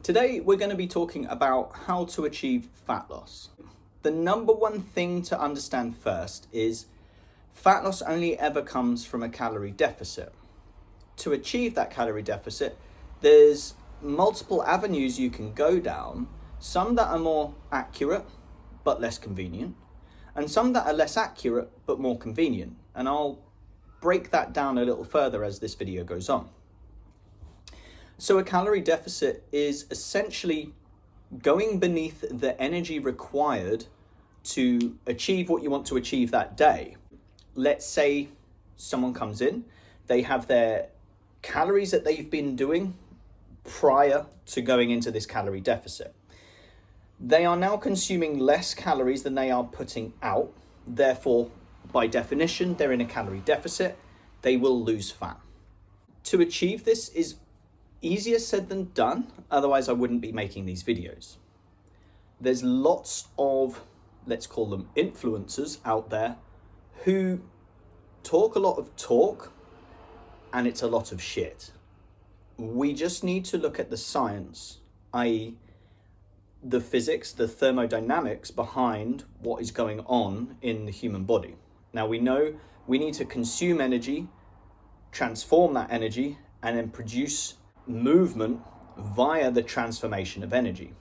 Today, we're going to be talking about how to achieve fat loss. The number one thing to understand first is fat loss only ever comes from a calorie deficit. To achieve that calorie deficit, there's multiple avenues you can go down, some that are more accurate but less convenient, and some that are less accurate but more convenient. And I'll break that down a little further as this video goes on. So a calorie deficit is essentially going beneath the energy required to achieve what you want to achieve that day. Let's say someone comes in, they have their calories that they've been doing prior to going into this calorie deficit. They are now consuming less calories than they are putting out. Therefore, by definition, they're in a calorie deficit. They will lose fat. To achieve this is easier said than done, otherwise I wouldn't be making these videos. There's lots of, let's call them influencers out there who talk a lot of talk and it's a lot of shit. We just need to look at the science, i.e. the physics, the thermodynamics behind what is going on in the human body. Now we know we need to consume energy, transform that energy, and then produce movement via the transformation of energy.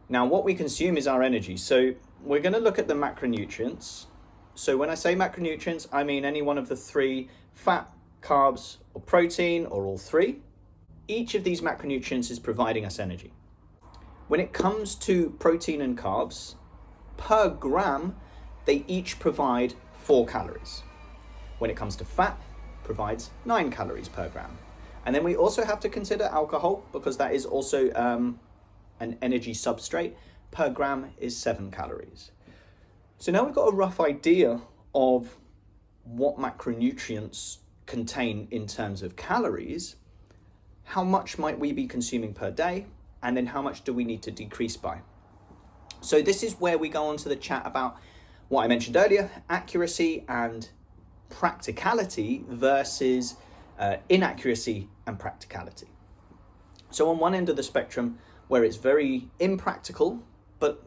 Now what we consume is our energy. So we're going to look at the macronutrients. So when I say macronutrients, I mean any one of the three: fat, carbs, or protein, or all three. Each of these macronutrients is providing us energy. When it comes to protein and carbs, per gram, they each provide 4 calories. When it comes to fat, provides 9 calories per gram. And then we also have to consider alcohol, because that is also an energy substrate. Per gram is 7 calories. So now we've got a rough idea of what macronutrients contain in terms of calories. How much might we be consuming per day? And then how much do we need to decrease by? So this is where we go on to the chat about what I mentioned earlier: accuracy and practicality versus inaccuracy and practicality. So on one end of the spectrum, where it's very impractical, but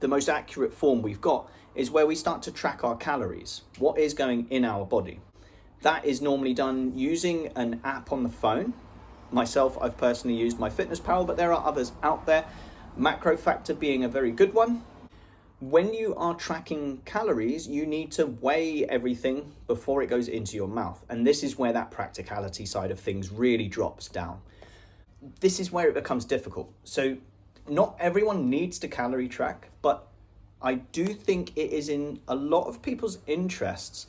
the most accurate form we've got, is where we start to track our calories, what is going in our body. That is normally done using an app on the phone. Myself, I've personally used MyFitnessPal, but there are others out there, MacroFactor being a very good one. When you are tracking calories, you need to weigh everything before it goes into your mouth. And this is where that practicality side of things really drops down. This is where it becomes difficult. So not everyone needs to calorie track, but I do think it is in a lot of people's interests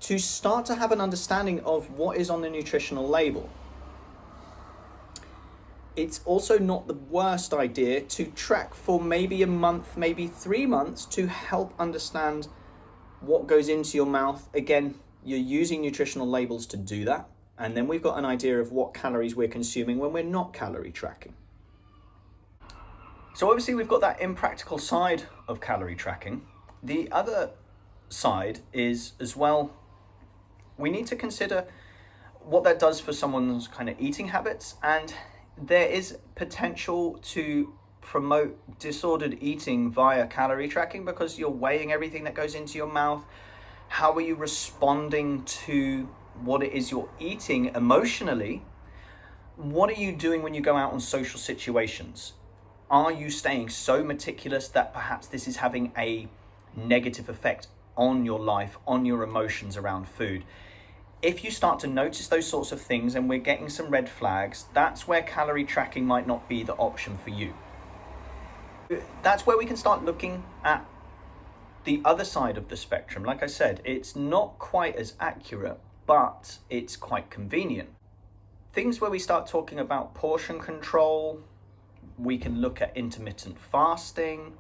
to start to have an understanding of what is on the nutritional label. It's also not the worst idea to track for maybe a month, maybe 3 months, to help understand what goes into your mouth. Again, you're using nutritional labels to do that. And then we've got an idea of what calories we're consuming when we're not calorie tracking. So obviously we've got that impractical side of calorie tracking. The other side is as well, we need to consider what that does for someone's kind of eating habits, and there is potential to promote disordered eating via calorie tracking, because you're weighing everything that goes into your mouth. How are you responding to what it is you're eating emotionally? What are you doing when you go out on social situations? Are you staying so meticulous that perhaps this is having a negative effect on your life, on your emotions around food? If you start to notice those sorts of things and we're getting some red flags, that's where calorie tracking might not be the option for you. That's where we can start looking at the other side of the spectrum. Like I said, it's not quite as accurate, but it's quite convenient. Things where we start talking about portion control, we can look at intermittent fasting,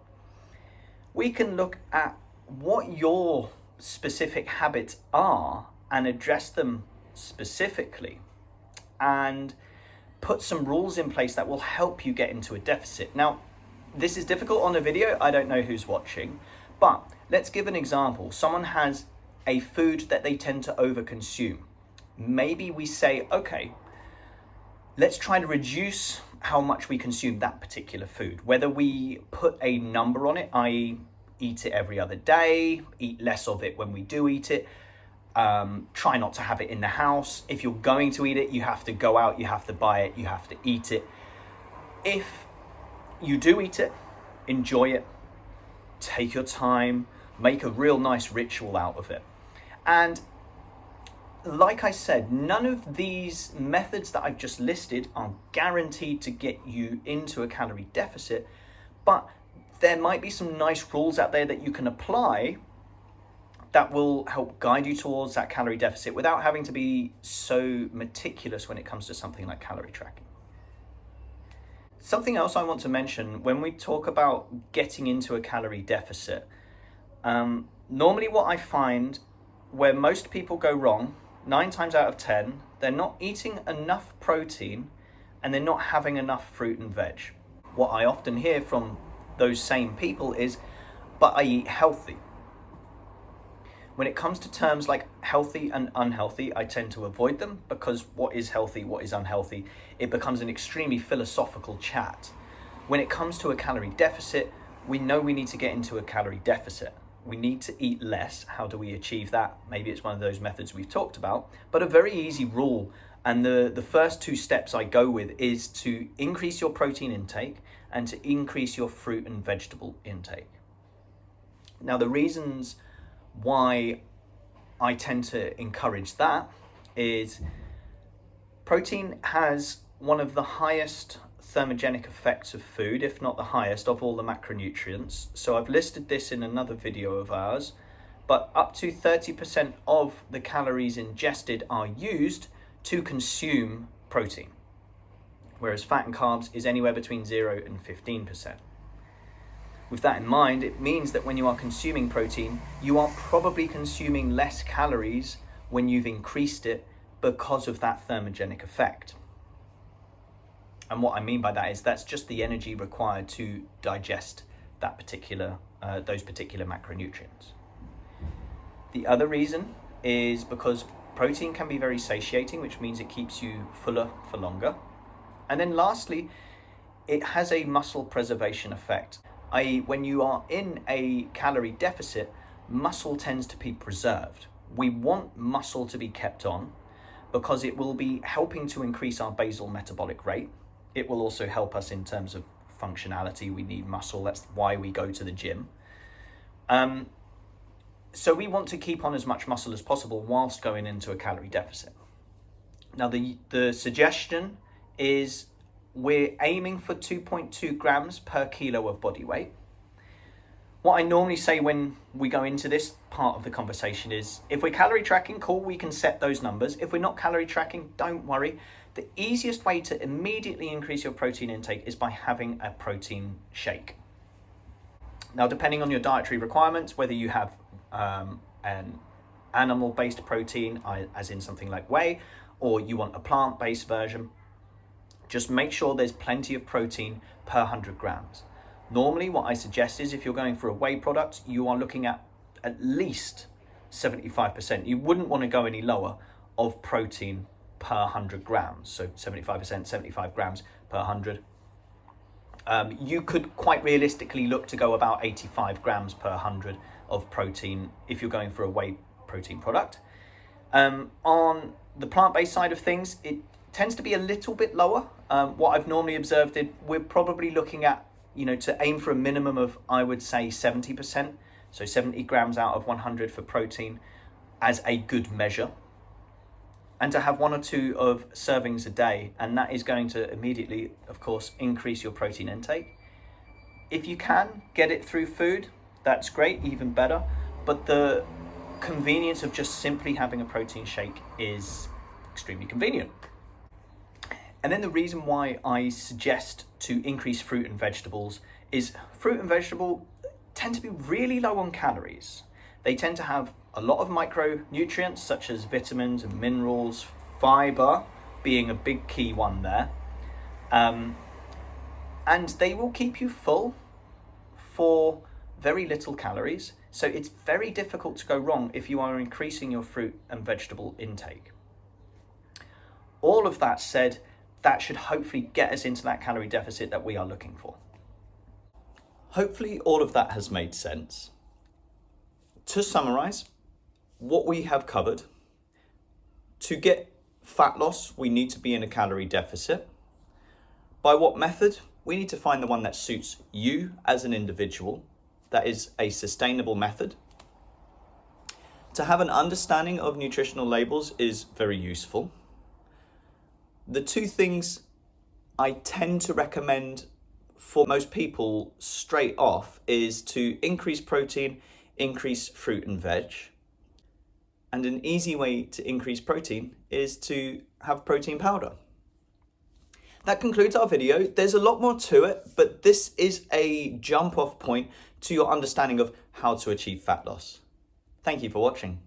we can look at what your specific habits are and address them specifically, and put some rules in place that will help you get into a deficit. Now, this is difficult on a video. I don't know who's watching, but let's give an example. Someone has a food that they tend to overconsume. Maybe we say, okay, let's try to reduce how much we consume that particular food. Whether we put a number on it, i.e. eat it every other day, eat less of it when we do eat it, try not to have it in the house. If you're going to eat it, you have to go out, you have to buy it, you have to eat it. If you do eat it, enjoy it, take your time, make a real nice ritual out of it. And like I said, none of these methods that I've just listed are guaranteed to get you into a calorie deficit, but there might be some nice rules out there that you can apply that will help guide you towards that calorie deficit without having to be so meticulous when it comes to something like calorie tracking. Something else I want to mention when we talk about getting into a calorie deficit, normally what I find where most people go wrong, 9 times out of 10, they're not eating enough protein and they're not having enough fruit and veg. What I often hear from those same people is, but I eat healthy. When it comes to terms like healthy and unhealthy, I tend to avoid them because what is healthy, what is unhealthy, it becomes an extremely philosophical chat. When it comes to a calorie deficit, we know we need to get into a calorie deficit. We need to eat less. How do we achieve that? Maybe it's one of those methods we've talked about, but a very easy rule. And the first 2 steps I go with is to increase your protein intake and to increase your fruit and vegetable intake. Now, the reasons why I tend to encourage that is protein has one of the highest thermogenic effects of food, if not the highest, of all the macronutrients. So I've listed this in another video of ours, but up to 30% of the calories ingested are used to consume protein, whereas fat and carbs is anywhere between 0 and 15%. With that in mind, it means that when you are consuming protein, you are probably consuming less calories when you've increased it because of that thermogenic effect. And what I mean by that is that's just the energy required to digest that particular, those particular macronutrients. The other reason is because protein can be very satiating, which means it keeps you fuller for longer. And then lastly, it has a muscle preservation effect, i.e. when you are in a calorie deficit, muscle tends to be preserved. We want muscle to be kept on because it will be helping to increase our basal metabolic rate. It will also help us in terms of functionality. We need muscle. That's why we go to the gym. So we want to keep on as much muscle as possible whilst going into a calorie deficit. Now, the suggestion is we're aiming for 2.2 grams per kilo of body weight. What I normally say when we go into this part of the conversation is, if we're calorie tracking, cool, we can set those numbers. If we're not calorie tracking, don't worry. The easiest way to immediately increase your protein intake is by having a protein shake. Now, depending on your dietary requirements, whether you have an animal-based protein, as in something like whey, or you want a plant-based version, just make sure there's plenty of protein per 100 grams. Normally, what I suggest is if you're going for a whey product, you are looking at least 75%. You wouldn't want to go any lower of protein per 100 grams. So 75%, 75 grams per 100. You could quite realistically look to go about 85 grams per 100 of protein if you're going for a whey protein product. On the plant-based side of things, it tends to be a little bit lower. What I've normally observed is we're probably looking at, to aim for a minimum of, I would say, 70%. So 70 grams out of 100 for protein as a good measure. And to have 1 or 2 of servings a day. And that is going to immediately, of course, increase your protein intake. If you can get it through food, that's great, even better. But the convenience of just simply having a protein shake is extremely convenient. And then the reason why I suggest to increase fruit and vegetables is fruit and vegetable tend to be really low on calories. They tend to have a lot of micronutrients such as vitamins and minerals, fiber being a big key one there. And they will keep you full for very little calories. So it's very difficult to go wrong if you are increasing your fruit and vegetable intake. All of that said, that should hopefully get us into that calorie deficit that we are looking for. Hopefully all of that has made sense. To summarize, what we have covered: to get fat loss, we need to be in a calorie deficit. By what method? We need to find the one that suits you as an individual, that is a sustainable method. To have an understanding of nutritional labels is very useful. The two things I tend to recommend for most people straight off is to increase protein, increase fruit and veg. And an easy way to increase protein is to have protein powder. That concludes our video. There's a lot more to it, but this is a jump off point to your understanding of how to achieve fat loss. Thank you for watching.